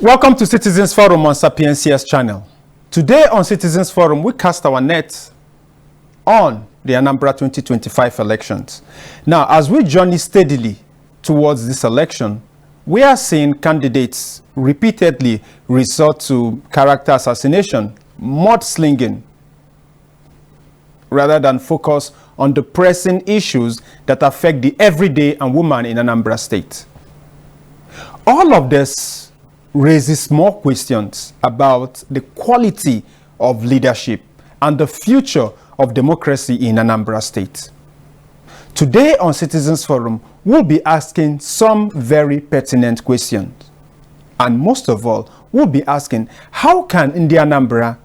Welcome to Citizens Forum on Sapientia's channel. Today on Citizens Forum, we cast our net on the Anambra 2025 elections. Now, as we journey steadily towards this election, we are seeing candidates repeatedly resort to character assassination, mudslinging, rather than focus on the pressing issues that affect the everyday and woman in Anambra State. All of this raises more questions about the quality of leadership and the future of democracy in Anambra State. Today on Citizens Forum, we'll be asking some very pertinent questions. And most of all, we'll be asking, how can Ndi Anambra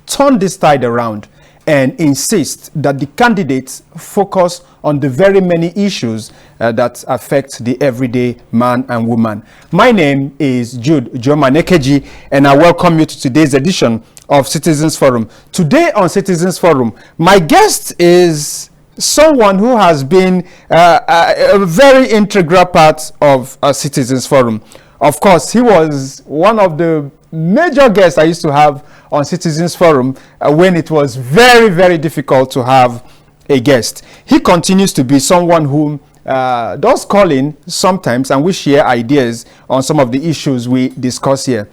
turn this tide around and insist that the candidates focus on the very many issues that affect the everyday man and woman. My name is Jude Jomanekeji, and I welcome you to today's edition of Citizens Forum. Today on Citizens Forum, my guest is someone who has been a very integral part of Citizens Forum. Of course, he was one of the major guests I used to have on Citizens Forum when it was very, very difficult to have a guest. He continues to be someone who does call in sometimes, and we share ideas on some of the issues we discuss here.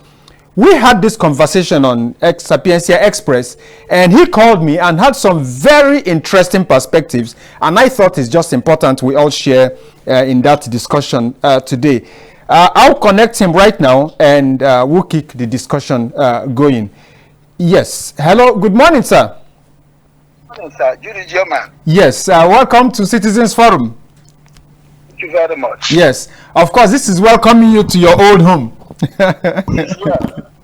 We had this conversation on Sapientia Express, and he called me and had some very interesting perspectives, and I thought it's just important we all share in that discussion today. I'll connect him right now, and we'll keep the discussion going. Yes. Hello. Good morning, sir. Good morning, sir. Judy German. Yes. Welcome to Citizens Forum. Thank you very much. Yes. Of course, this is welcoming you to your old home. Yes.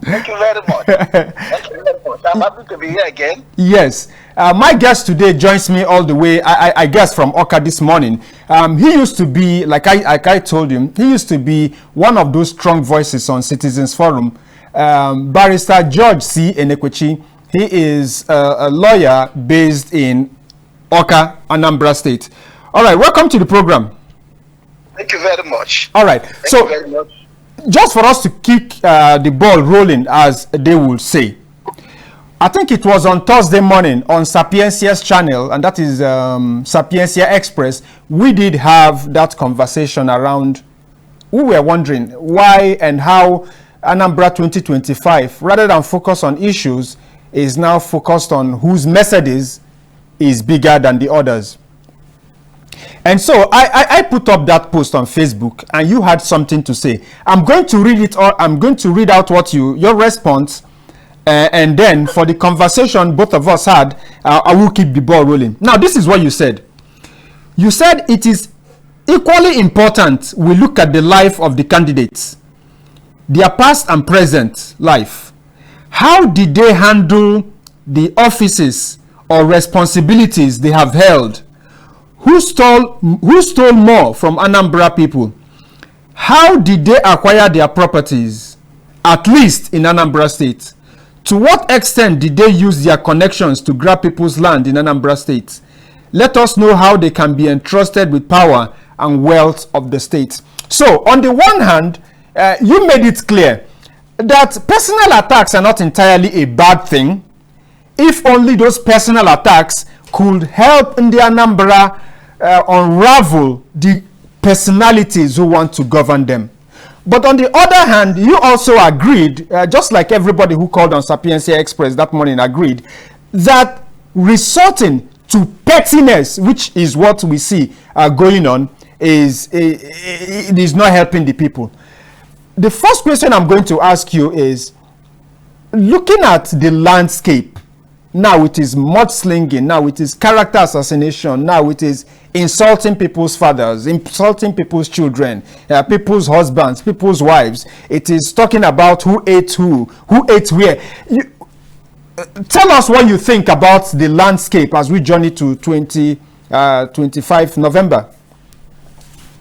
Thank you very much. Thank you very much. I'm happy to be here again. Yes. My guest today joins me all the way, I guess, from Oka this morning. He used to be, like I told him, he used to be one of those strong voices on Citizens Forum. Barrister George C. Enekwechi. He is a lawyer based in Oka, Anambra State. All right, welcome to the program. Thank you very much. All right, Thank you very much. Just for us to kick the ball rolling, as they will say, I think it was on Thursday morning on Sapientia's channel, and that is Sapientia Express, we did have that conversation around, we were wondering why and how Anambra 2025, rather than focus on issues, is now focused on whose Mercedes is bigger than the others. And so I put up that post on Facebook, and you had something to say. I'm going to read it, or I'm going to read out what your response, and then for the conversation both of us had, I will keep the ball rolling. Now, this is what you said. You said it is equally important we look at the life of the candidates, their past and present life. How did they handle the offices or responsibilities they have held? Who stole more from Anambra people? How did they acquire their properties, at least in Anambra State? To what extent did they use their connections to grab people's land in Anambra State? Let us know how they can be entrusted with power and wealth of the state. So, on the one hand, you made it clear that personal attacks are not entirely a bad thing, if only those personal attacks could help Ndi Anambra unravel the personalities who want to govern them. But on the other hand, you also agreed, just like everybody who called on Sapientia Express that morning agreed, that resorting to pettiness, which is what we see going on, it is not helping the people. The first question I'm going to ask you is, looking at the landscape, now it is mudslinging, now it is character assassination, now it is insulting people's fathers, insulting people's children, people's husbands, people's wives. It is talking about who ate where. Tell us what you think about the landscape as we journey to 25 November.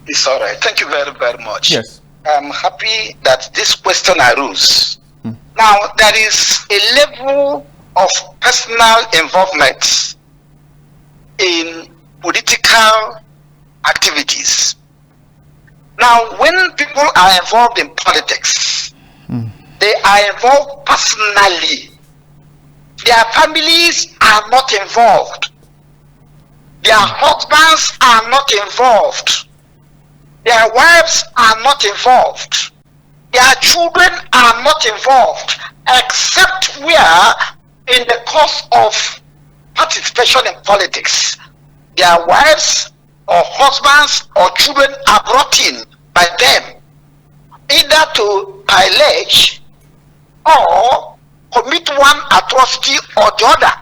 It's all right. Thank you very, very much. Yes. I'm happy that this question arose. Now, there is a level of personal involvement in political activities. Now, when people are involved in politics, They are involved personally. Their families are not involved. Their husbands are not involved. Their wives are not involved. Their children are not involved, except where in the course of participation in politics, their wives or husbands or children are brought in by them, either to allege or commit one atrocity or the other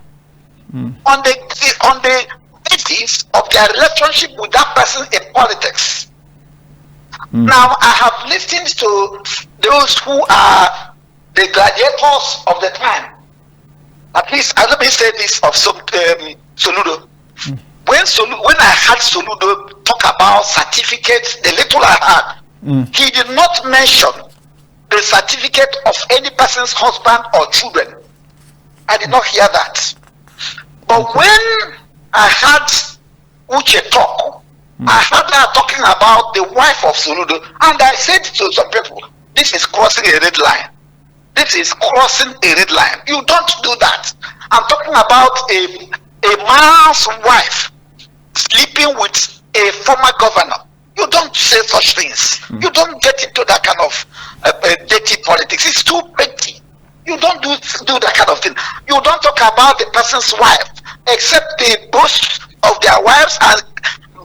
on the basis of their relationship with that person in politics. Now, I have listened to those who are the gladiators of the time. At least, let me say this of Soludo. When I had Soludo talk about certificates, the little I had, he did not mention the certificate of any person's husband or children. I did not hear that. But when I had Uche talk, I heard her talking about the wife of Soludo, and I said to some people, this is crossing a red line. This is crossing a red line. You don't do that. I'm talking about a man's wife sleeping with a former governor. You don't say such things. You don't get into that kind of dirty politics. It's too petty. You don't do that kind of thing. You don't talk about the person's wife, except they boast of their wives and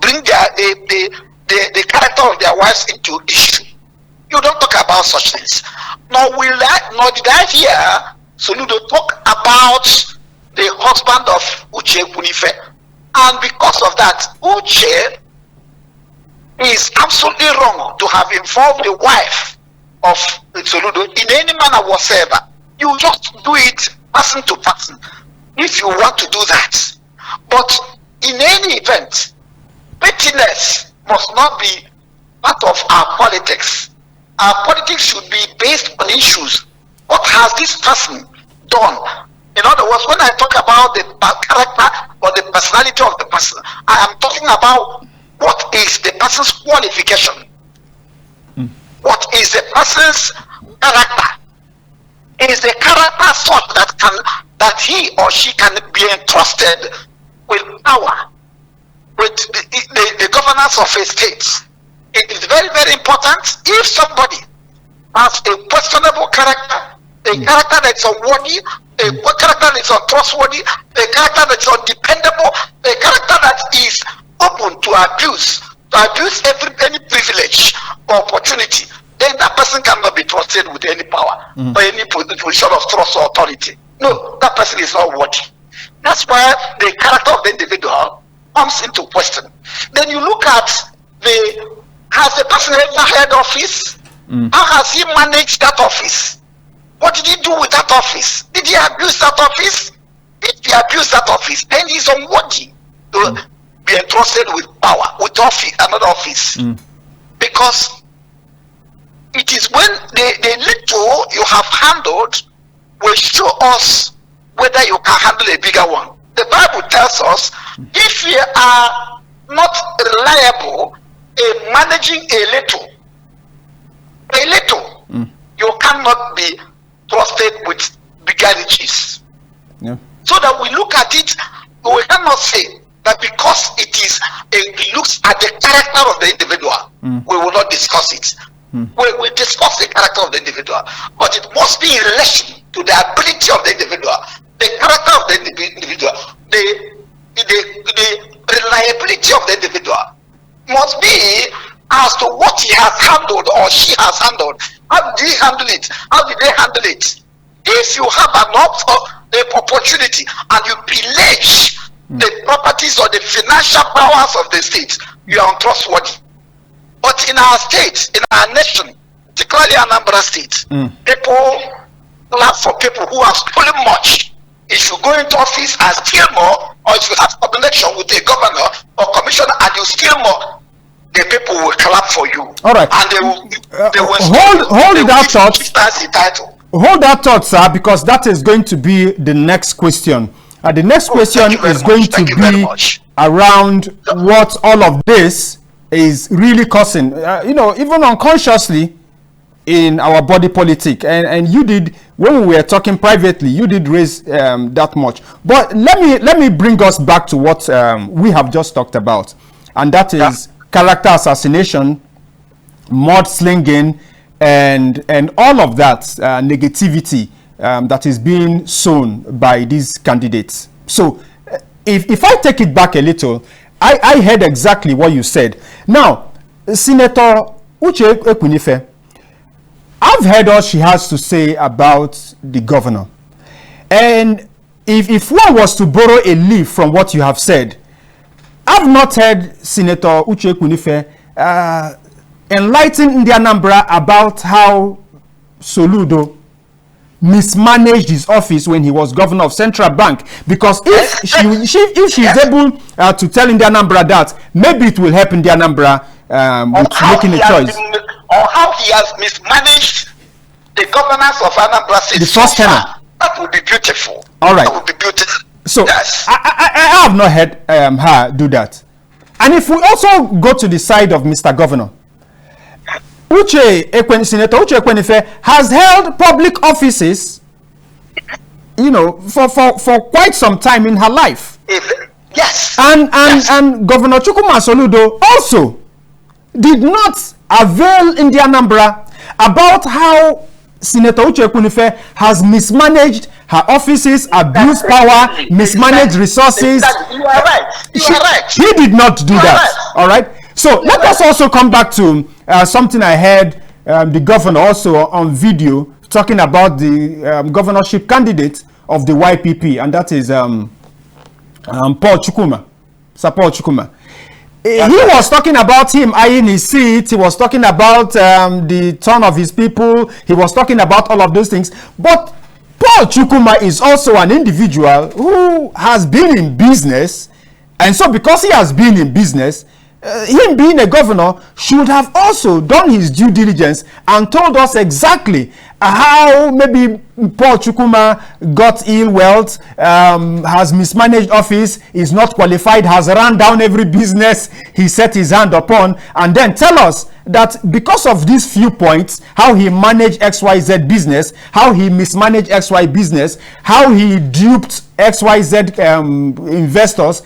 bring the character of their wives into issue. You don't talk about such things. Nor did I hear Soludo talk about the husband of Uche Kunife. And because of that, Uche is absolutely wrong to have involved the wife of Soludo in any manner whatsoever. You just do it person to person if you want to do that. But in any event, pettiness must not be part of our politics. Our politics should be based on issues. What has this person done? In other words, when I talk about the character or the personality of the person, I am talking about what is the person's qualification. What is the person's character? Is the character such that he or she can be entrusted with power, with the governance of a state? It is very, very important. If somebody has a questionable character, a character that's unworthy, a character that's untrustworthy, a character that's undependable, a character that is open to abuse any privilege or opportunity, then that person cannot be trusted with any power or any position of trust or authority. No, that person is not worthy. That's why the character of the individual comes into question. Then you look at has the person ever held office? How has he managed that office? What did he do with that office? Did he abuse that office? If he abused that office, then he's unworthy to be entrusted with power, with another office. Because it is when the little you have handled will show us whether you can handle a bigger one. The Bible tells us if you are not reliable in managing a little, you cannot be trusted with bigger riches. Yeah. So that we look at it, we cannot say that because it looks at the character of the individual, we will not discuss it. We will discuss the character of the individual, but it must be in relation to the ability of the individual, the character of the individual, the reliability of the individual must be as to what he has handled or she has handled. How did he handle it? How did they handle it? If you have an opportunity and you pillage the properties or the financial powers of the state, you are untrustworthy. But in our state, in our nation, particularly Anambra State, people laugh for people who have stolen much. If you go into office and steal more, or if you have a connection with a governor or commissioner and you steal more, the people will clap for you. All right. And they will hold that thought. That's the title. Hold that thought, sir, because that is going to be the next question. The next question is going to be around what all of this is really causing. Even unconsciously, in our body politic, and you did, when we were talking privately, you did raise that much. But let me bring us back to what we have just talked about, and that is character assassination, mudslinging, and all of that negativity that is being sown by these candidates. So if I take it back a little, I heard exactly what you said. Now, Senator Uche Ekwunife, I've heard all she has to say about the governor. And if one was to borrow a leaf from what you have said, I've not heard Senator Uche Ekwunife enlighten Ndi Anambra about how Soludo mismanaged his office when he was governor of Central Bank. Because if she is able to tell Ndi Anambra that, maybe it will help Ndi Anambra with making a choice. Or how he has mismanaged the governance of Anambra State. The first tenor. That would be beautiful. All right. That would be beautiful. So yes. I have not heard her do that. And if we also go to the side of Mr. Governor, Senator Uche Ekwunife has held public offices, you know, for quite some time in her life. Yes. And Governor Chukwuma Soludo also did not avail Ndi Anambra about how Senator Uche Ekwunife has mismanaged her offices, abused power, mismanaged resources. You are right. You are right. He did not do that. Right. All right. So let us also come back to something I heard the governor also on video talking about the governorship candidate of the YPP, and that is Paul Chukwuma, Sir Paul Chukwuma. He was talking about him eyeing his seat. He was talking about the turn of his people. He was talking about all of those things. But Paul Chukwuma is also an individual who has been in business. And so because he has been in business, him being a governor should have also done his due diligence and told us exactly how maybe Paul Chukwuma got ill wealth, has mismanaged office, is not qualified, has run down every business he set his hand upon, and then tell us that because of these few points, how he managed XYZ business, how he mismanaged XY business, how he duped XYZ investors,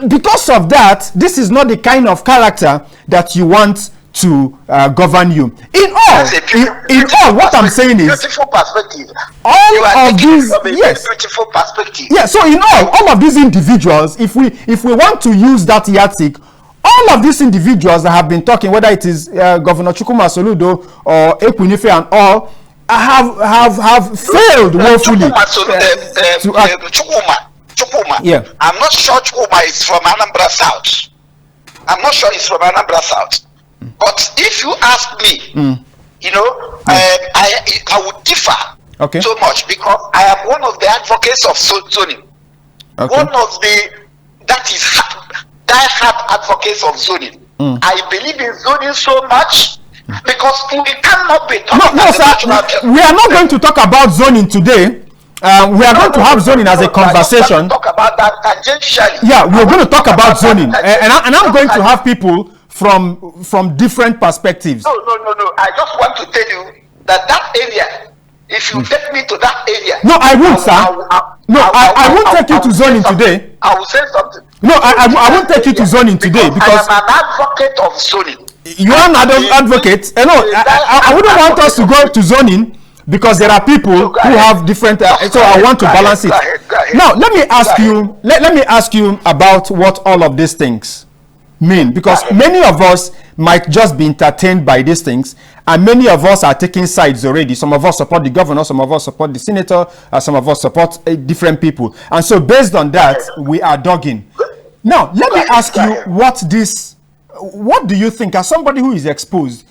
because of that, this is not the kind of character that you want to govern you. In all, what I'm saying is beautiful perspective. All of these, yes, beautiful perspective. Yeah. So in all of these individuals, if we want to use that yardstick, all of these individuals that have been talking, whether it is Governor Chukwuma Soludo or Ekwunife and all, have failed woefully. Chukwuma. Yeah. I'm not sure Chukwuma is from Anambra South. I'm not sure he's from Anambra South. But if you ask me, you know, I would differ so much because I am one of the advocates of zoning. One of the die-hard advocates of zoning. I believe in zoning so much because we cannot be talking sir, we are not going to talk about zoning today. We are going to have zoning as a conversation. Talk about that tangentially. Yeah, we're going to talk about zoning, and I'm going to have people from different perspectives. No. I just want to tell you that area. If you take me to that area. No, I won't, sir. I won't take you to zoning today. I will say something. No, I won't take you to zoning today because I am an advocate of zoning. You are an advocate. No, I wouldn't want us to go to zoning because there are people who have different. So I want to balance it. Go ahead. Now, let me ask you. Let me ask you about what all of these things mean, because many of us might just be entertained by these things, and many of us are taking sides already. Some of us support the governor, some of us support the senator, some of us support different people, and so based on that, we are dogging. Now, let me ask you what do you think, as somebody who is exposed,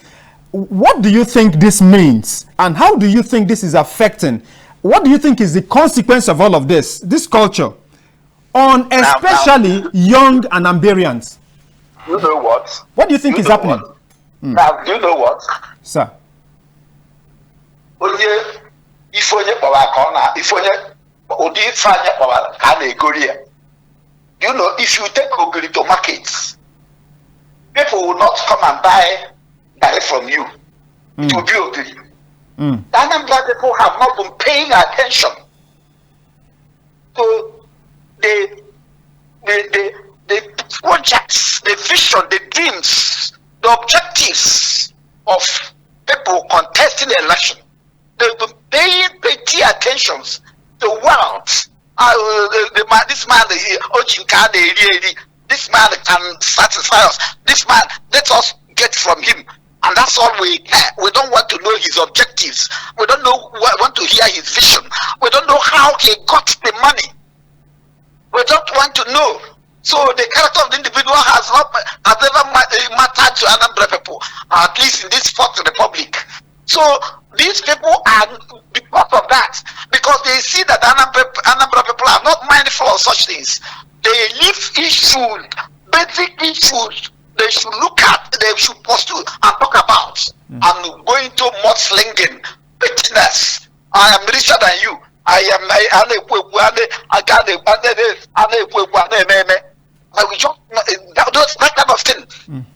what do you think this means, and how do you think this is affecting? What do you think is the consequence of all of this culture, on especially young Anambarians? You know what? What do you think is happening? Now, you know what? Sir. You know, if you take Ogiri to markets, people will not come and buy direct from you. it will be okay. The Anambra people have not been paying attention to the projects, the vision, the dreams, the objectives of people contesting the election. They've been paying petty attentions to wealth. This man, this man can satisfy us. This man, let us get from him. And that's all we care. We don't want to know his objectives. We don't want to hear his vision. We don't know how he got the money. We don't want to know. So the character of the individual has never mattered to Anambra people, at least in this Fourth Republic. So these people are, because of that, because they see that Anambra people are not mindful of such things. They leave issues, basic issues, they should look at, they should pursue and talk about. And go into mudslinging, bitterness. I am richer than you. I will just that type of thing.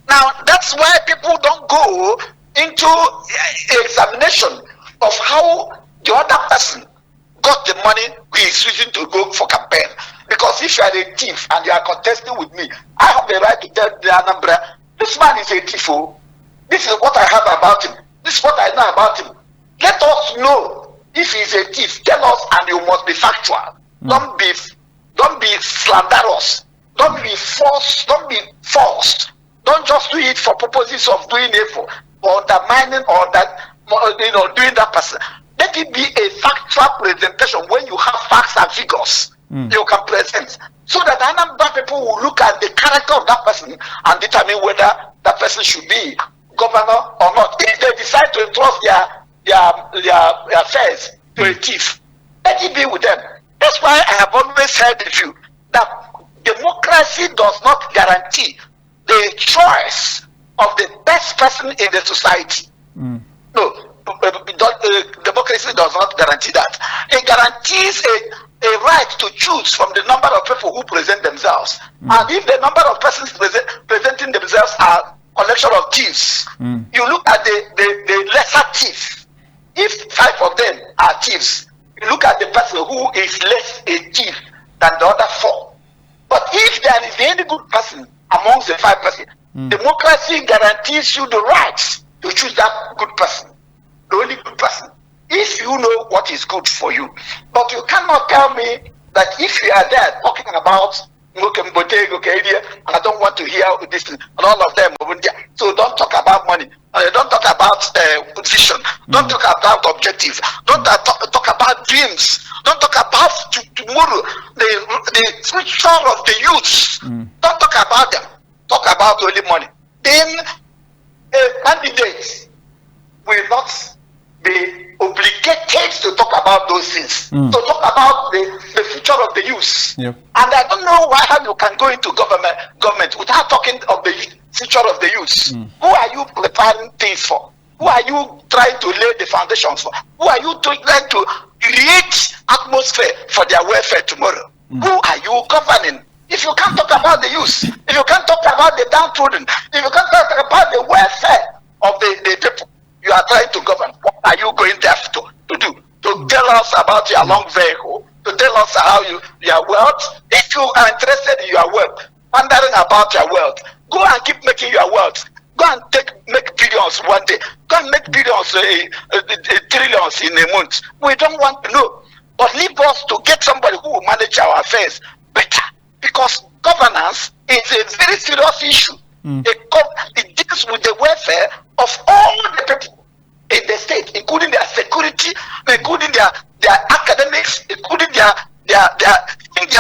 Now that's why people don't go into examination of how the other person got the money he is using to go for campaign. Because if you are a thief and you are contesting with me, I have the right to tell the Anambra, this man is a thief. This is what I have about him. This is what I know about him. Let us know if he is a thief. Tell us, and you must be factual. Don't be slanderous. Don't be forced. Don't be forced. Don't just do it for purposes of doing it for undermining or that, doing that person. Let it be a factual presentation when you have facts and figures you can present, so that Anambra people will look at the character of that person and determine whether that person should be governor or not. If they decide to entrust their affairs to a thief, let it be with them. That's why I have always held the view that democracy does not guarantee the choice of the best person in the society. No, democracy does not guarantee that. It guarantees a right to choose from the number of people who present themselves. And if the number of persons presenting themselves are collection of thieves, you look at the lesser thief. If 5 of them are thieves, you look at the person who is less a thief than the other 4. But if there is any good person amongst the 5 persons, democracy guarantees you the right to choose that good person, the only good person, if you know what is good for you. But you cannot tell me that if you are there talking about I don't want to hear this and all of them. So don't talk about money. Don't talk about vision. Don't talk about objectives. Don't talk about dreams. Don't talk about tomorrow, the future of the youth. Don't talk about them. Talk about only money. Then a candidate will not be obligated to talk about those things. To talk about the future of the youth. Yep. And I don't know how you can go into government without talking of the future of the youth. Who are you preparing things for? Who are you trying to lay the foundations for? Who are you trying to create atmosphere for their welfare tomorrow? Who are you governing? If you can't talk about the youth, if you can't talk about the downtrodden, if you can't talk about the welfare of the people you are trying to govern, what are you going there to do? To tell us about your long vehicle, to tell us how your wealth. If you are interested in your wealth, wondering about your wealth, go and keep making your wealth. Go and make billions one day. Go and make billions, trillions in a month. We don't want to know. But leave us to get somebody who will manage our affairs better. Because governance is a very serious issue. It deals with the welfare of all the people in the state, including their security, including their academics, including their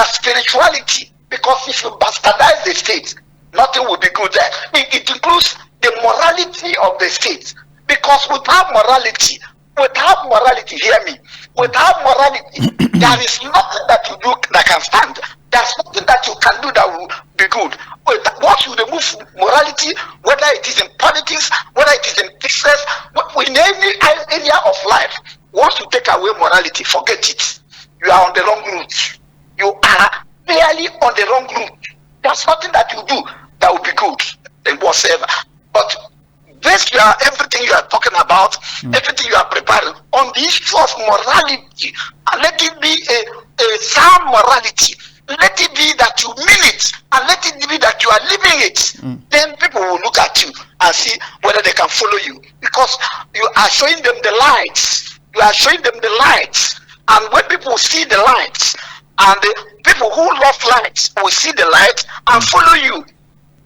spirituality. Because if you bastardize the state, nothing will be good there. It includes the morality of the state. Because without morality, hear me, without morality, there is nothing that you do that can stand. There's nothing that you can do that will be good. Once you remove morality, whether it is in politics, whether it is in business, in any area of life, once you take away morality, forget it. You are on the wrong route. You are clearly on the wrong route. There's nothing that you do that will be good and whatsoever. But base everything you are talking about, everything you are preparing on the issue of morality, and let it be a sound morality. Let it be that you mean it, and let it be that you are living it. Then people will look at you and see whether they can follow you, because you are showing them the lights. You are showing them the lights, and when people see the lights, and the people who love lights will see the light and follow you,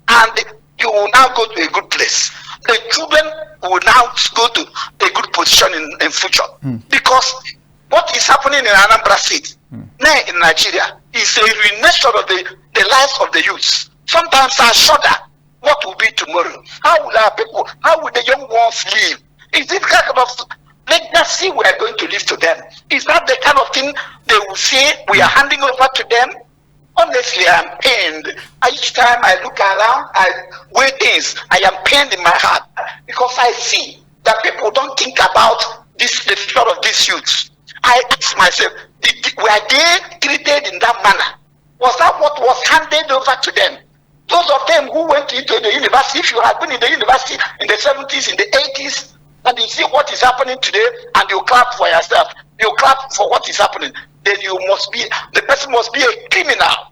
and you will now go to a good place. The children will now go to a good position in future, because what is happening in Anambra State now in Nigeria is a ruination of the lives of the youth. Sometimes I shudder. What will be tomorrow? How will our people? How will the young ones live? Is it kind of legacy we are going to leave to them? Is that the kind of thing they will say we are handing over to them? Honestly, I am pained. Each time I look around, I weigh things. I am pained in my heart, because I see that people don't think about the future of these youths. I ask myself, were they treated in that manner? Was that what was handed over to them? Those of them who went into the university, if you had been in the university in the 70s, in the 80s, and you see what is happening today, and you clap for yourself, you clap for what is happening, then the person must be a criminal,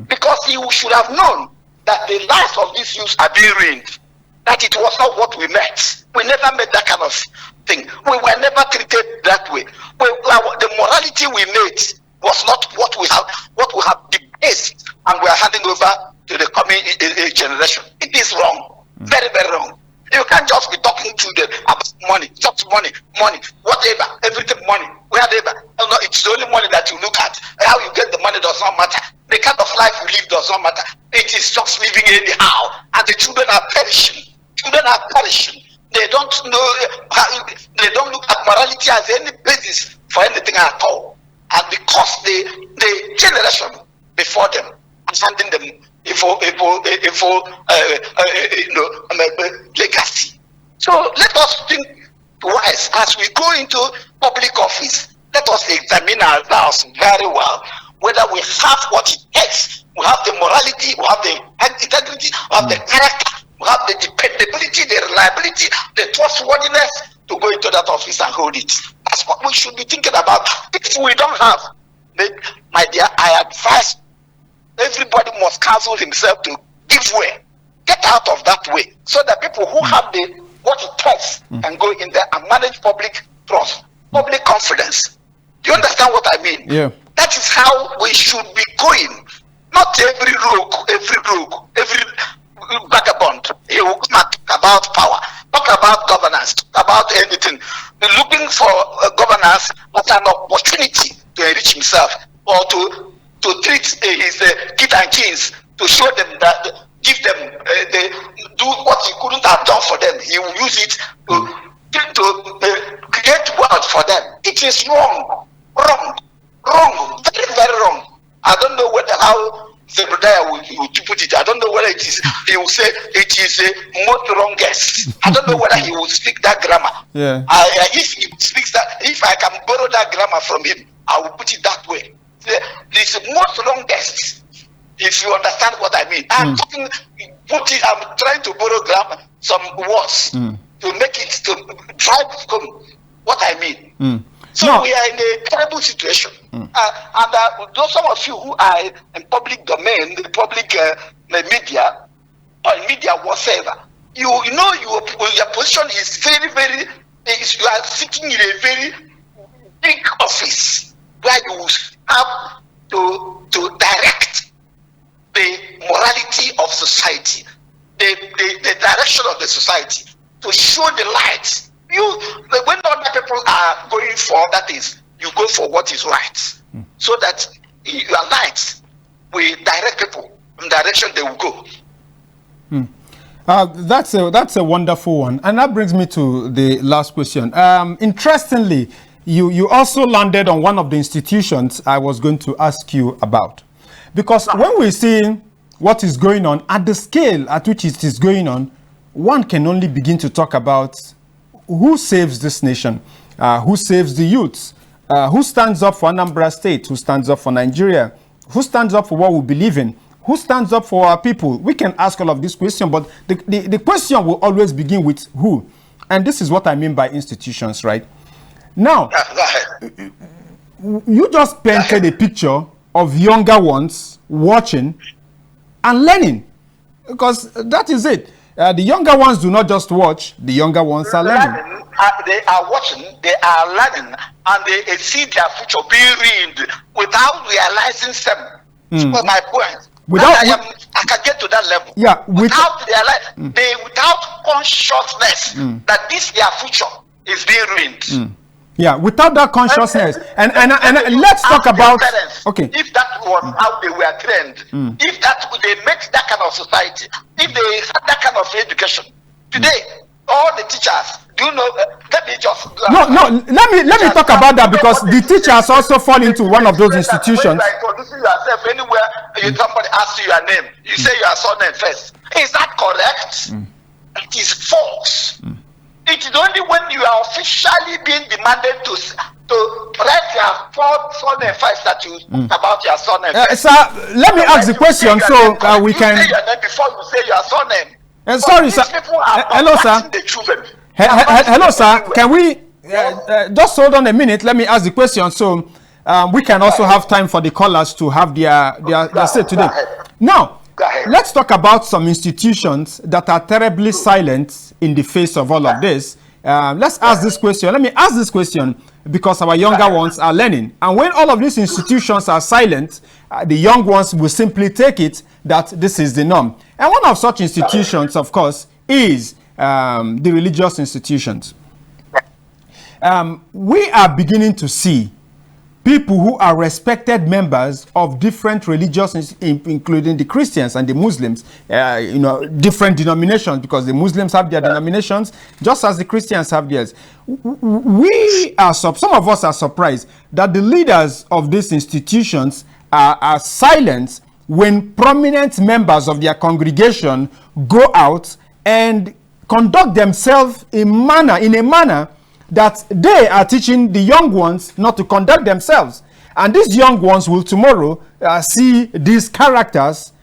because he should have known that the lives of these youths are being ruined, that it was not what we met. We never met that kind of thing. We were never treated that way. The morality we made was not what we have debased, and we are handing over to the coming generation. It is wrong, very, very wrong. You can't just be talking to them about money, just money, whatever, everything money, whatever. No, it's the only money that you look at. How you get the money does not matter. The kind of life you live does not matter. It is just living anyhow, and the children are perishing. They don't know. They don't look at morality as any basis for anything at all, and because the generation before them is handing them legacy. So let us think twice as we go into public office. Let us examine ourselves very well, whether we have what it takes. We have the morality, we have the integrity, we have the character, we have the dependability, the reliability, the trustworthiness to go into that office and hold it. That's what we should be thinking about. If we don't have, my dear, I advise everybody must counsel himself to give way, get out of that way, so that people who have what it takes can go in there and manage public trust, public confidence. Do you understand what I mean? Yeah. That is how we should be going. Not every rogue, every vagabond, he will talk about power, talk about governance, talk about anything, looking for governance as an opportunity to enrich himself, or to treat his kith and kins, to show them that, give them, do what he couldn't have done for them. He will use it to create wealth for them. It is wrong, very, very wrong. I don't know how Zebediah will put it. I don't know whether he will say it is the most wrongest. I don't know whether he will speak that grammar. Yeah. If he speaks that, if I can borrow that grammar from him, I will put it that way. This most wrongest, if you understand what I mean. I'm trying to borrow grammar, some words to make it, to drive home what I mean. So we are in a terrible situation. And those some of you who are in public domain, the public media, or media whatsoever, you know your position is very, very, you are sitting in a very big office where you have to direct the morality of society, the direction of the society, to show the light. When other people are going for other things, you go for what is right, so that your light will direct people in the direction they will go. That's a wonderful one, and that brings me to the last question. Interestingly, you also landed on one of the institutions I was going to ask you about, because when we see what is going on at the scale at which it is going on, one can only begin to talk about who saves this nation, who saves the youths, who stands up for Anambra State, who stands up for Nigeria, who stands up for what we believe in, who stands up for our people? We can ask all of these questions, but the question will always begin with who. And this is what I mean by institutions, right? Now, you just painted a picture of younger ones watching and learning, because that is it. The younger ones do not just watch, the younger ones are learning. They are watching, they are learning, and they see their future being ruined without realizing them. That's my point. I can get to that level. Yeah, without consciousness that this their future is being ruined. Yeah, without that consciousness. And let's talk about parents, okay. If that was how they were trained, if that they make that kind of society, if they had that kind of education, today all the teachers, do you know? Let me just let me talk about that, because the teachers also fall into one of those institutions. When you are introducing yourself anywhere, somebody asks you your name, you say your surname first. Is that correct? It is false. It is only when you are officially being demanded to write your surname first that you talk about your surname. Sir, let me ask the question so we can. Say your name before you say your surname. Sorry, sir. Hello, sir. Hello, sir. Can we just hold on a minute? Let me ask the question so we can also have time for the callers to have their say today. Now, let's talk about some institutions that are terribly silent in the face of all of this. Let's ask this question. Let me ask this question because our younger ones are learning. And when all of these institutions are silent, the young ones will simply take it that this is the norm. And one of such institutions, of course, is the religious institutions. We are beginning to see people who are respected members of different religions, including the Christians and the Muslims, different denominations, because the Muslims have their denominations just as the Christians have theirs. Some of us are surprised that the leaders of these institutions are silent when prominent members of their congregation go out and conduct themselves in a manner that they are teaching the young ones not to conduct themselves. And these young ones will tomorrow see these characters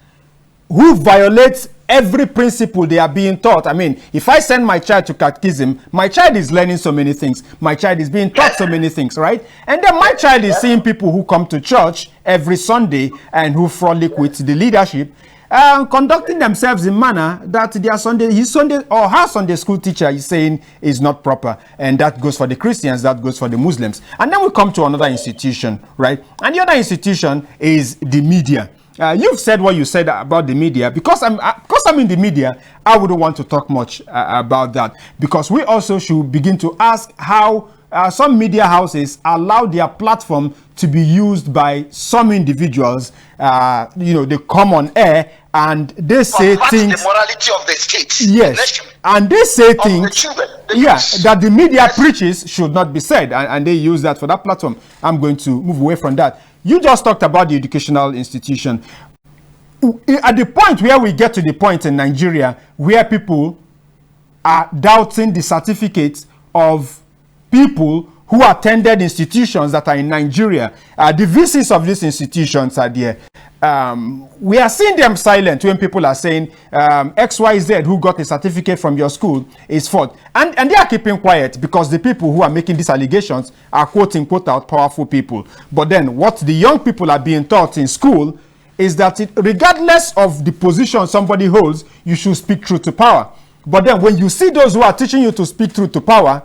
who violate every principle they are being taught. I mean, if I send my child to catechism, my child is learning so many things. My child is being taught so many things, right? And then my child is seeing people who come to church every Sunday and who frolic with the leadership, conducting themselves in manner that her Sunday school teacher is saying is not proper. And that goes for the Christians, that goes for the Muslims. And then we come to another institution, right? And the other institution is the media. You've said what you said about the media. Because I'm in the media, I wouldn't want to talk much about that. Because we also should begin to ask how some media houses allow their platform to be used by some individuals. They come on air and they say things. The morality of the state. Yes, and they say things. That the media preaches should not be said, and they use that for that platform. I'm going to move away from that. You just talked about the educational institution. At the point where we get to the point in Nigeria where people are doubting the certificates of people who attended institutions that are in Nigeria, the VCs of these institutions are there. We are seeing them silent when people are saying XYZ who got a certificate from your school is fault. And they are keeping quiet because the people who are making these allegations are quote-unquote out powerful people. But then what the young people are being taught in school is that regardless of the position somebody holds, you should speak truth to power. But then when you see those who are teaching you to speak truth to power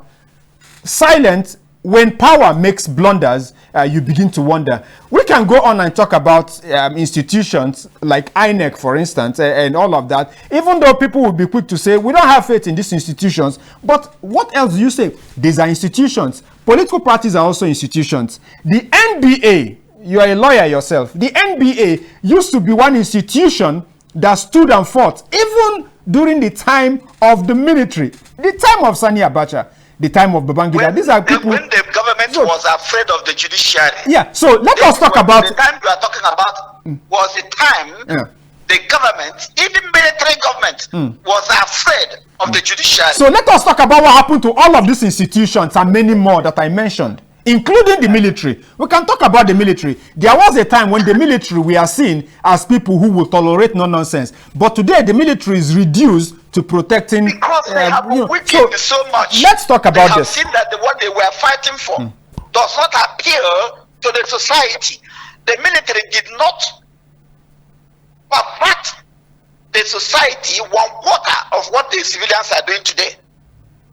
silent, when power makes blunders, you begin to wonder. We can go on and talk about institutions like INEC, for instance, and all of that, even though people will be quick to say, we don't have faith in these institutions. But what else do you say? These are institutions. Political parties are also institutions. The NBA, you are a lawyer yourself. The NBA used to be one institution that stood and fought, even during the time of the military, the time of Sani Abacha, the time of Babangida. These are people. When the government was afraid of the judiciary. Yeah. So let us talk about. The time you are talking about was the time the government, even military government, was afraid of the judiciary. So let us talk about what happened to all of these institutions and many more that I mentioned. including the military. We can talk about the military. There was a time when the military we are seen as people who will tolerate no nonsense. But today the military is reduced to protecting. Because they have weakened so much. Let's talk about this. They have this. seen that what they were fighting for does not appeal to the society. The military did not perfect the society 1/4 of what the civilians are doing today.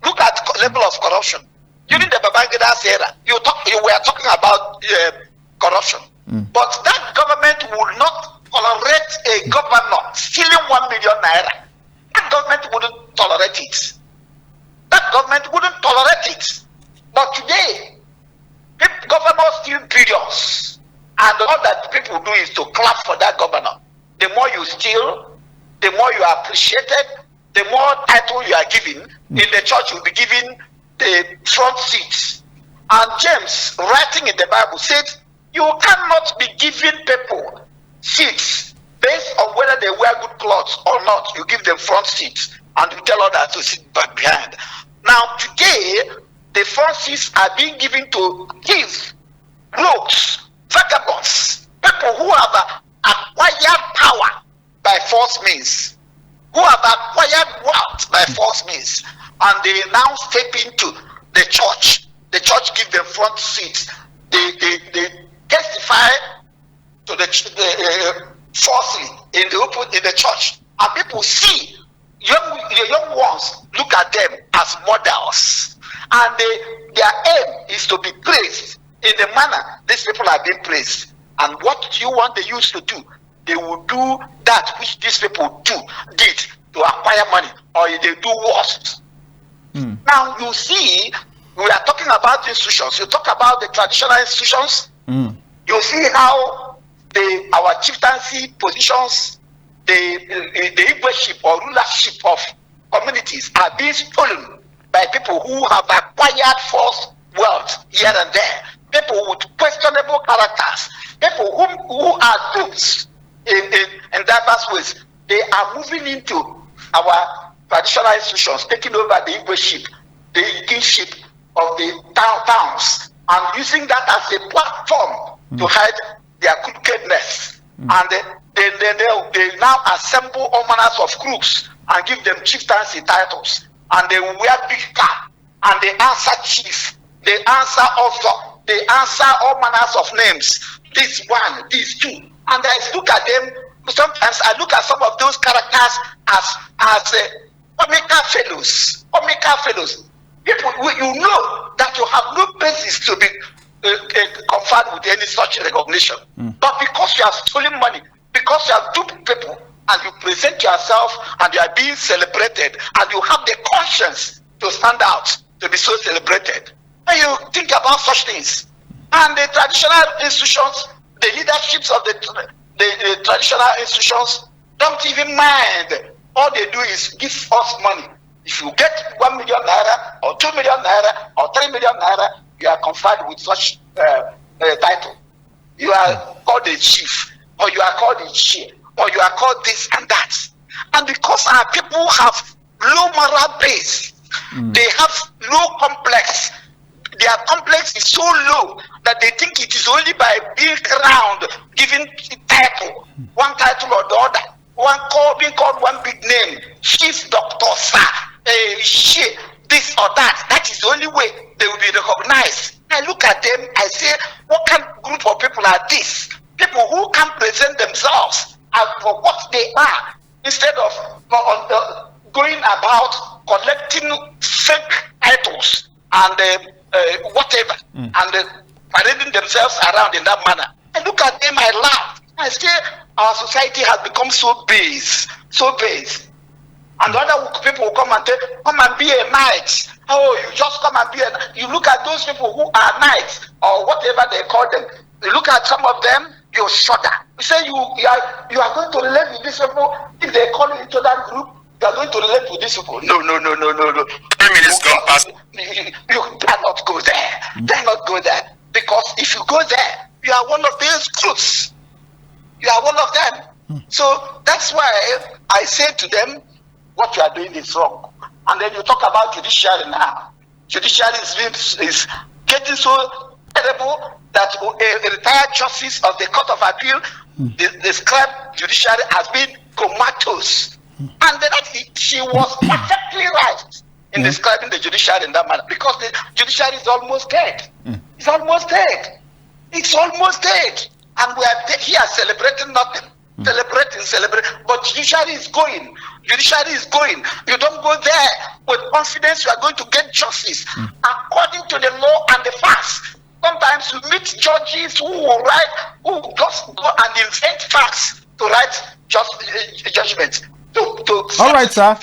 Look at the level of corruption. During the Babangida era, you were talking about corruption. But that government would not tolerate a governor stealing 1 million naira. That government wouldn't tolerate it. That government wouldn't tolerate it. But today, governors steal billions. And all that people do is to clap for that governor. The more you steal, the more you are appreciated, the more title you are given. In the church, you'll be given the front seats. And James, writing in the Bible, said, you cannot be giving people seats based on whether they wear good clothes or not. You give them front seats and you tell others to sit back behind. Now, today, the front seats are being given to thieves, rogues, vagabonds, people who have acquired power by false means, who have acquired wealth by false means, and they now step into the church. The church gives them front seats. They testify to the falsely in the church, and people see the young ones look at them as models, and their aim is to be praised in the manner these people are being praised. And what do you want the youth to do? They will do that which these people did to acquire money, or they do worse. Now you see, we are talking about institutions. You talk about the traditional institutions. You see how our chieftaincy positions, the leadership or rulership of communities are being stolen by people who have acquired false wealth here and there. People with questionable characters, people who are dupes in diverse ways. They are moving into our traditional institutions, taking over the leadership, the kingship of the towns, and using that as a platform to hide their crookedness. And they now assemble all manners of crooks and give them chieftaincy titles. And they wear big cap, and they answer chief, they answer author, they answer all manners of names. This one, these two. And I look at them, sometimes I look at some of those characters as comical fellows. Comical fellows. People, you know that you have no basis to be conferred with any such recognition. But because you have stolen money, because you have duped people, and you present yourself and you are being celebrated, and you have the conscience to stand out, to be so celebrated. And you think about such things. And the traditional institutions, the leaderships of the traditional institutions don't even mind. All they do is give us money. If you get 1 million naira, or 2 million naira, or 3 million naira, you are conferred with such title. You are called a chief, or you are called a chair, or you are called this and that. And because our people have low moral base, they have low complex. Their complex is so low that they think it is only by being crowned, given title, one title or the other, being called one big name, chief, doctor, sir, this or that. That is the only way they will be recognized. I look at them, I say, what kind of group of people are this? People who can present themselves for what they are, instead of going about collecting fake titles and whatever, and parading themselves around in that manner. I look at them, I laugh. I say, our society has become so base, so base. And other people will come and say, come and be a knight. Oh, you just come and be a knight. You look at those people who are knights, or whatever they call them. You look at some of them, you shudder. You say you are going to relate with these people. If they call you into that group, you are going to relate with these people. No. 3 minutes gone past. You cannot go there. Dare not go there. Because if you go there, you are one of these groups. You are one of them. So that's why I say to them, what you are doing is wrong. And then you talk about judiciary now. Judiciary is getting so incredible that a retired justice of the Court of Appeal described judiciary as being comatose. And that she was perfectly right in describing the judiciary in that manner, because the judiciary is almost dead. It's almost dead. It's almost dead. And we are here celebrating nothing. Celebrating. But judiciary is going. Judiciary is going. You don't go there with confidence you are going to get justice according to the law and the facts. Sometimes you meet judges who just go and invent facts to write judgments. All right, sir.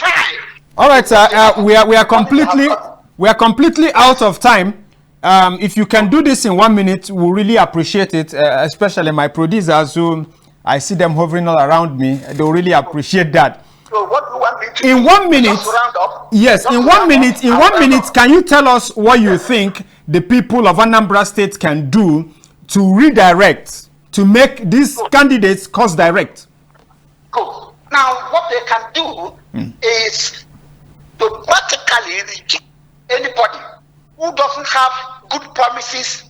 All right, sir. We are completely out of time. If you can do this in 1 minute, we'll really appreciate it. Especially my producers, who I see them hovering all around me. They'll really appreciate that. So what do you want me to in do? 1 minute, Just round up? yes, Just in round 1 minute, up. in 1 minute, can you tell us what you think the people of Anambra State can do to redirect, to make these candidates course direct? Good. Now, what they can do is to practically reject anybody who doesn't have good promises,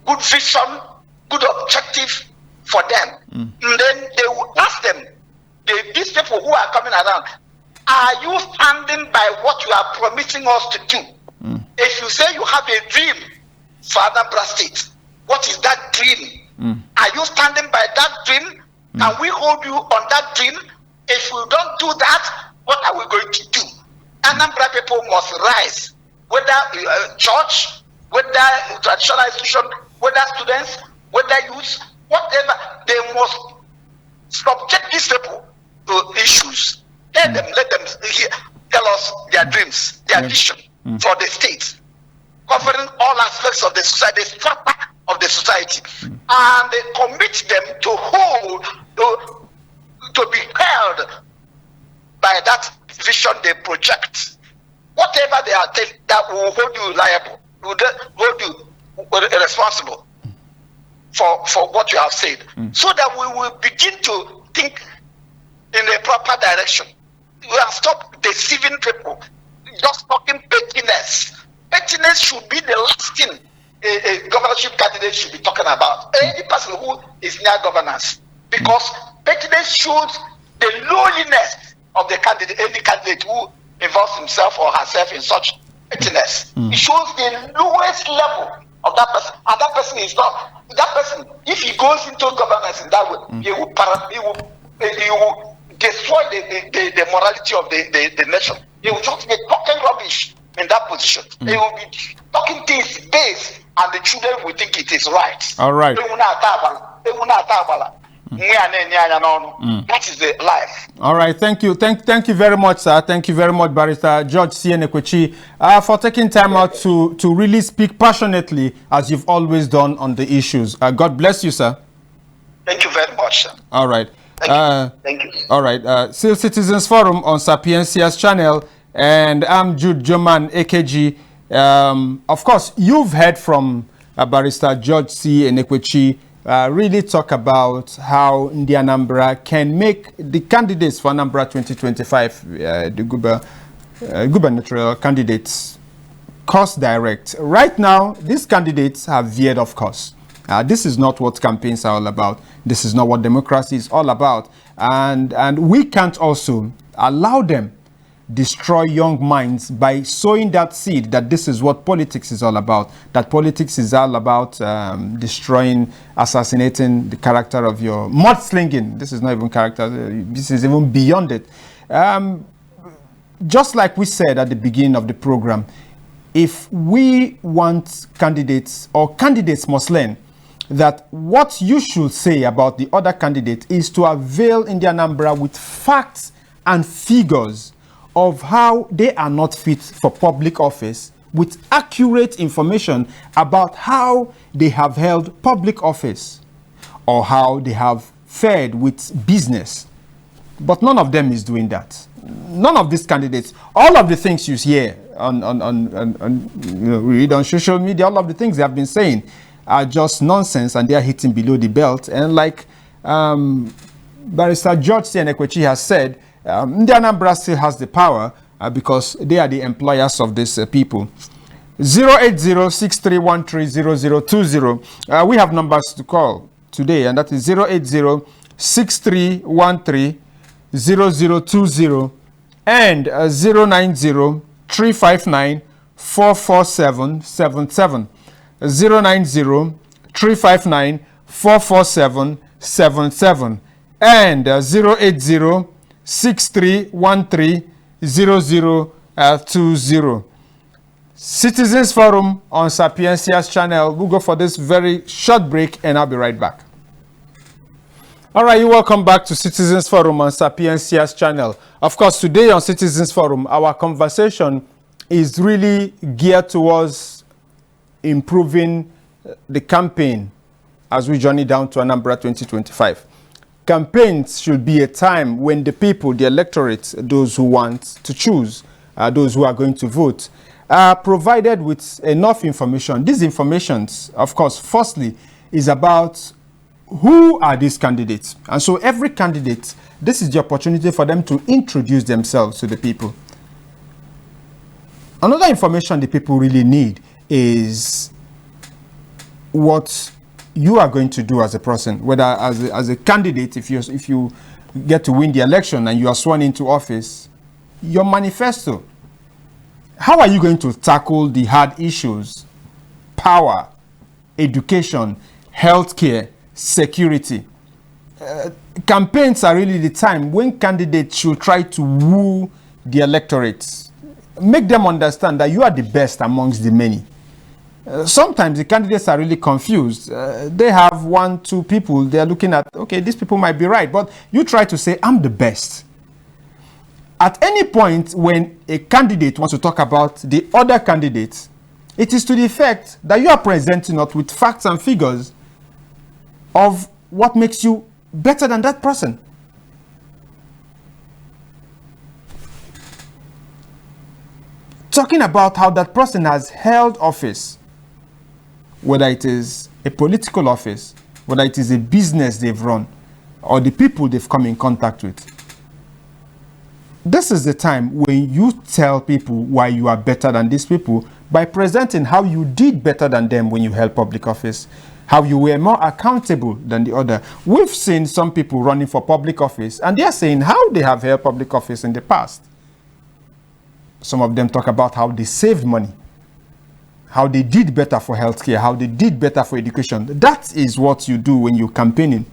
good vision, good objective for them. And then they will ask them, these people who are coming around, are you standing by what you are promising us to do? If you say you have a dream for Anambra State, what is that dream? Are you standing by that dream? Can we hold you on that dream? If we don't do that, what are we going to do? Anambra people must rise, whether church, whether traditional institution, whether students, whether youth, whatever. They must subject these people to issues. Let them tell us their dreams, their vision for the state, covering all aspects of the society, the structure of the society, and they commit them to hold, to be held by that vision they project. Whatever they are telling, that will hold you liable, will hold you responsible for what you have said, so that we will begin to think in a proper direction. We have stopped deceiving people, just talking pettiness. Pettiness should be the last thing a governorship candidate should be talking about. Any person who is near governance, because pettiness shows the lowliness of the candidate, any candidate who involves himself or herself in such pettiness. It shows the lowest level of that person, and that person is not. That person, if he goes into governance in that way, he will destroy the morality of the nation. He will just be talking rubbish in that position. He will be talking things based, and the children will think it is right. All right. That is the life. All right, thank you. Thank you very much, sir. Thank you very much, Barrister George C. Enekwechi, for taking time out to really speak passionately, as you've always done, on the issues. God bless you, sir. Thank you very much, sir. All right. Thank you. All right. Still Citizens Forum on Sapiencia's channel, and I'm Jude Joman, AKG. Of course, you've heard from Barrister George C. Enekwechi really talk about how Ndi Anambra can make the candidates for Anambra 2025, the gubernatorial candidates, course direct. Right now, these candidates have veered off course. This is not what campaigns are all about. This is not what democracy is all about. And we can't also allow them destroy young minds by sowing that seed that this is what politics is all about, that politics is all about destroying, assassinating the character of your mudslinging. This is not even character, this is even beyond it. Just like we said at the beginning of the program, if we want candidates, or candidates must learn that what you should say about the other candidate is to avail Ndi Anambra with facts and figures of how they are not fit for public office, with accurate information about how they have held public office or how they have fared with business. But none of them is doing that. None of these candidates, all of the things you hear read on social media, all of the things they have been saying are just nonsense, and they are hitting below the belt. And like Barrister George C. Enekwechi has said, Ndi Anambra still has the power because they are the employers of these people. 080-6313-0020. We have numbers to call today, and that is 080-6313-0020 and 090-359-44777. 090-359-44777 and 080-6313-0020. Citizens Forum on Sapiencia's channel. We'll go for this very short break and I'll be right back. All right, you're welcome back to Citizens Forum on Sapiencia's channel. Of course, today on Citizens Forum, our conversation is really geared towards improving the campaign as we journey down to Anambra 2025. Campaigns should be a time when the people, the electorate, those who want to choose, those who are going to vote, are provided with enough information. These informations, of course, firstly, is about who are these candidates. And so every candidate, this is the opportunity for them to introduce themselves to the people. Another information the people really need is what you are going to do as a person, whether as a candidate, if you get to win the election and you are sworn into office, your manifesto. How are you going to tackle the hard issues? Power, education, healthcare, security. Campaigns are really the time when candidates should try to woo the electorate. Make them understand that you are the best amongst the many. Sometimes the candidates are really confused. They have 1, 2 people they're looking at. Okay, these people might be right, but you try to say, I'm the best. At any point when a candidate wants to talk about the other candidates, it is to the effect that you are presenting us with facts and figures of what makes you better than that person. Talking about how that person has held office, whether it is a political office, whether it is a business they've run, or the people they've come in contact with. This is the time when you tell people why you are better than these people by presenting how you did better than them when you held public office, how you were more accountable than the other. We've seen some people running for public office and they're saying how they have held public office in the past. Some of them talk about how they saved money, how they did better for healthcare, how they did better for education. That is what you do when you're campaigning.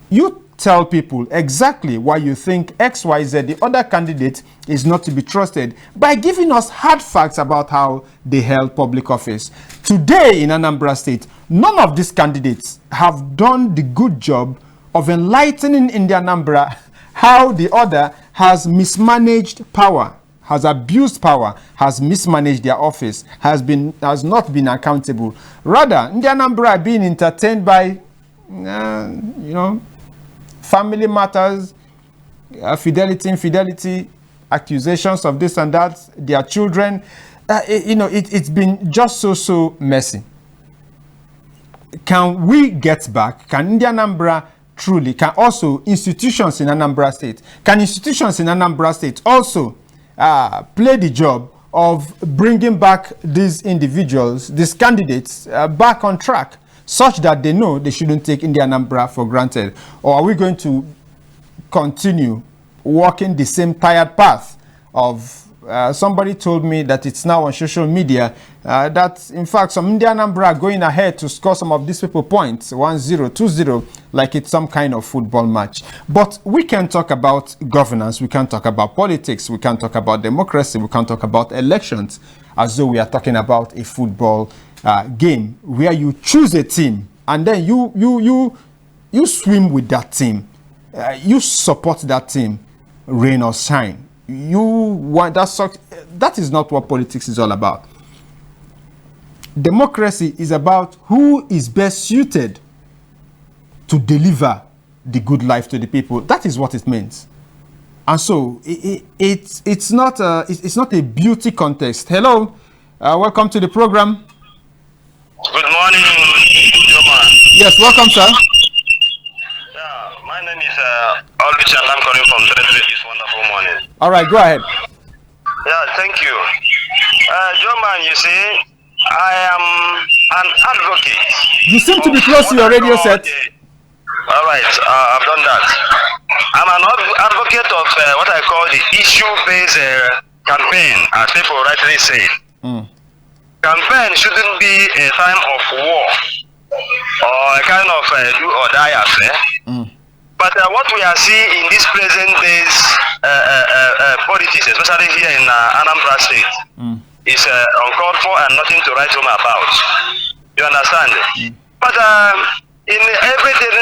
You tell people exactly why you think XYZ, the other candidate, is not to be trusted by giving us hard facts about how they held public office. Today in Anambra State, none of these candidates have done the good job of enlightening Ndi Anambra how the other has mismanaged power, has abused power, has mismanaged their office, has not been accountable. Rather, Ndi Anambra being entertained by, family matters, fidelity, infidelity, accusations of this and that, their children. It's been just so messy. Can we get back? Can Ndi Anambra truly, can also institutions in Anambra State, can institutions in Anambra State also play the job of bringing back these individuals, these candidates, back on track, such that they know they shouldn't take Ndi Anambra for granted? Or are we going to continue walking the same tired path of somebody told me that it's now on social media that in fact some Ndi Anambra are going ahead to score some of these people points, 1-0, 2-0, like it's some kind of football match. But we can talk about governance, we can talk about politics, we can talk about democracy, we can talk about elections as though we are talking about a football game where you choose a team and then you swim with that team, you support that team, rain or shine. You want that is not what politics is all about. Democracy is about who is best suited to deliver the good life to the people. That is what it means. And so it's not a beauty contest. Hello, welcome to the program. Good morning, Joma. Yes, welcome, sir. Yeah, my name is Aldrich and I'm calling from 33 this wonderful morning. All right, go ahead. Yeah, thank you. German, you see, I am an advocate. You seem to be close to your radio set. All right, I've done that. I'm an advocate of what I call the issue-based campaign, as people rightly say. Campaign shouldn't be a time of war or a kind of do or die affair. But what we are seeing in this present days politics, especially here in Anambra State, is uncalled for and nothing to write home about. You understand? But in everything,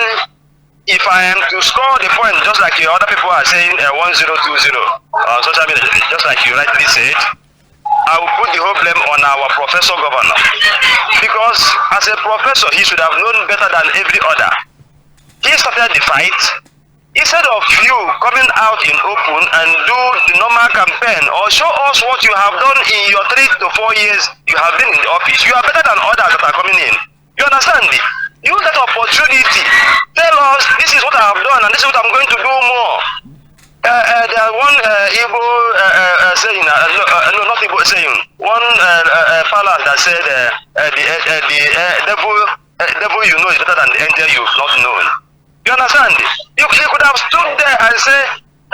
if I am to score the point, just like your other people are saying 1020 on social media, just like you rightly said, I will put the whole blame on our professor governor. Because as a professor, he should have known better than every other. He started the fight. Instead of you coming out in open and do the normal campaign or show us what you have done in your 3 to 4 years you have been in the office, you are better than others that are coming in. You understand me? Use that opportunity. Tell us, this is what I have done and this is what I'm going to do more. There's one Igbo saying, no, not Igbo saying, one palace that said, the devil you know is better than the angel you've not known. You understand? You could have stood there and say,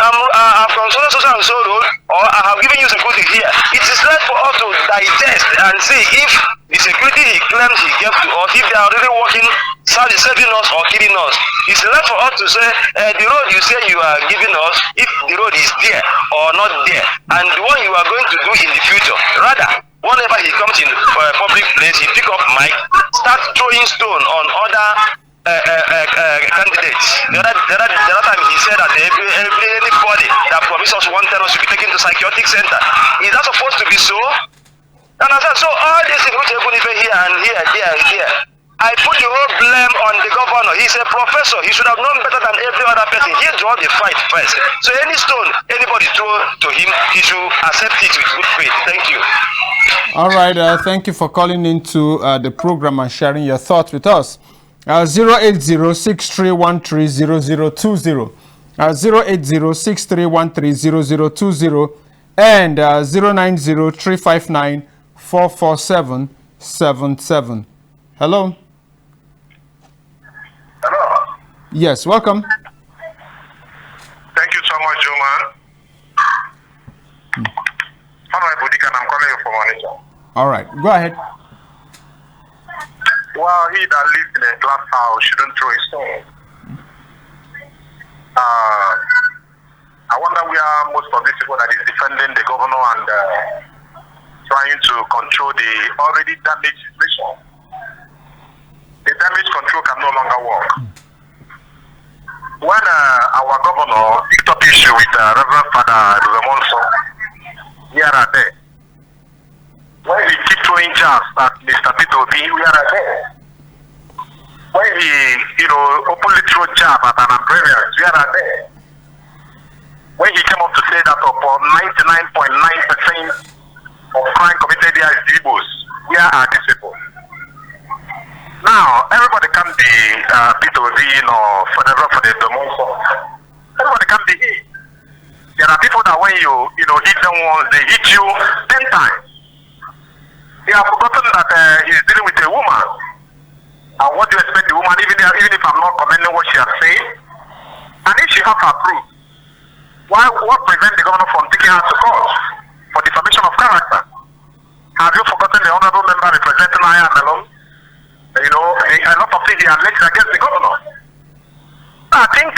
I'm from so and so road, or I have given you security here. It is left for us to digest and see if the security he claims he gave to us, if they are really working, saving us or killing us. It's left for us to say, the road you say you are giving us, if the road is there or not there, and the one you are going to do in the future. Rather, whenever he comes in public place, he pick up mic, start throwing stone on other candidates. The other time he said that anybody that promises us 110 should be taken to psychiatric center. Is that supposed to be so? And I said, so all this is which even here and here, there and here. I put the whole blame on the governor. He's a professor. He should have known better than every other person. He draw the fight first. So any stone anybody throw to him, he should accept it with good faith. Thank you. All right. Thank you for calling into the program and sharing your thoughts with us. 08063130020, 08063130020, and 09035944777. Hello. Hello. Yes, welcome. Thank you so much, Joe man. I'm calling you from Onitsha. All right, go ahead. Well, he that lives in a glass house shouldn't throw a stone. I wonder where most of these people that is defending the governor and trying to control the already damaged situation. The damage control can no longer work. When our governor picked up issue with Reverend Father Ruzemonso here and there, when he keep throwing jabs at Mr. Peter Obi, we are there. When he, openly threw jab at an umbrella, we are there. When he came up to say that upon 99.9% of crime committed here is Igbos, where are these people? Now, everybody can be Peter Obi, for the Domonso. Everybody can be hit. There are people that when you, hit them once, they hit you 10 times. They have forgotten that he's dealing with a woman. And what do you expect the woman, even if I'm not commending what she has said, and if she has her proof, what prevents the governor from taking her to court for defamation of character? Have you forgotten the honorable member representing Ndi Anambra? A lot of things he alleged against the governor. I think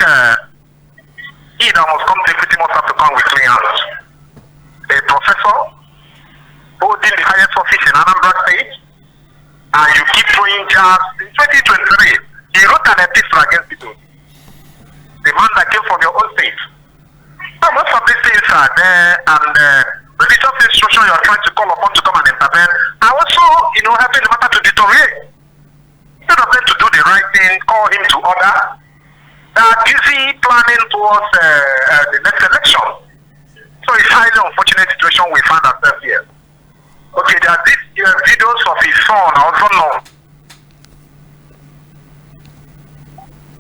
he that must come to equity must have to come with clean hands. A professor holding the highest office in Anambra State, and you keep throwing jabs. In 2023, he wrote an epistle against people. The man that came from your own state. Now, most of these things are there, and religious instruction you are trying to call upon to come and intervene are also, helping the matter to deteriorate. Instead of them to do the right thing, call him to order, they are busy planning towards the next election. So it's a highly unfortunate situation we find ourselves here. Okay, there are these videos of his son, I also know.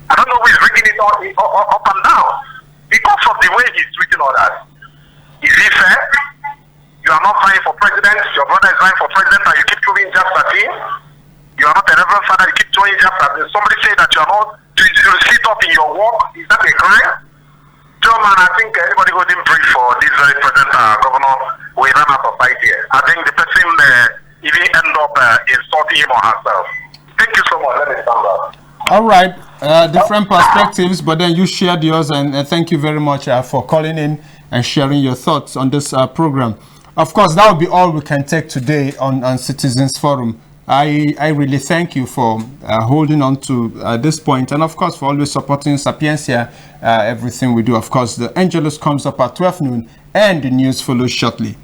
I don't know who is reading it all, up and down. Because of the way he's treating others. Is he fair? You You are not vying for president. Your brother is vying for president, and you keep doing just that thing. You are not a reverend father. You keep doing just that. Somebody say that you are not. You sit up in your work. Is that a crime? German, I think anybody who didn't pray for this very present governor will run out of ideas. I think the person even end up insulting him or herself. Thank you so much. Let me stand up. All right, different perspectives, but then you shared yours, and thank you very much for calling in and sharing your thoughts on this program. Of course, that will be all we can take today on Citizens Forum. I really thank you for holding on to this point, and of course for always supporting Sapiencia, everything we do. Of course, the Angelus comes up at 12 noon and the news follows shortly.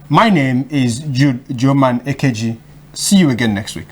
My name is Jude Joman Ekeji. See you again next week.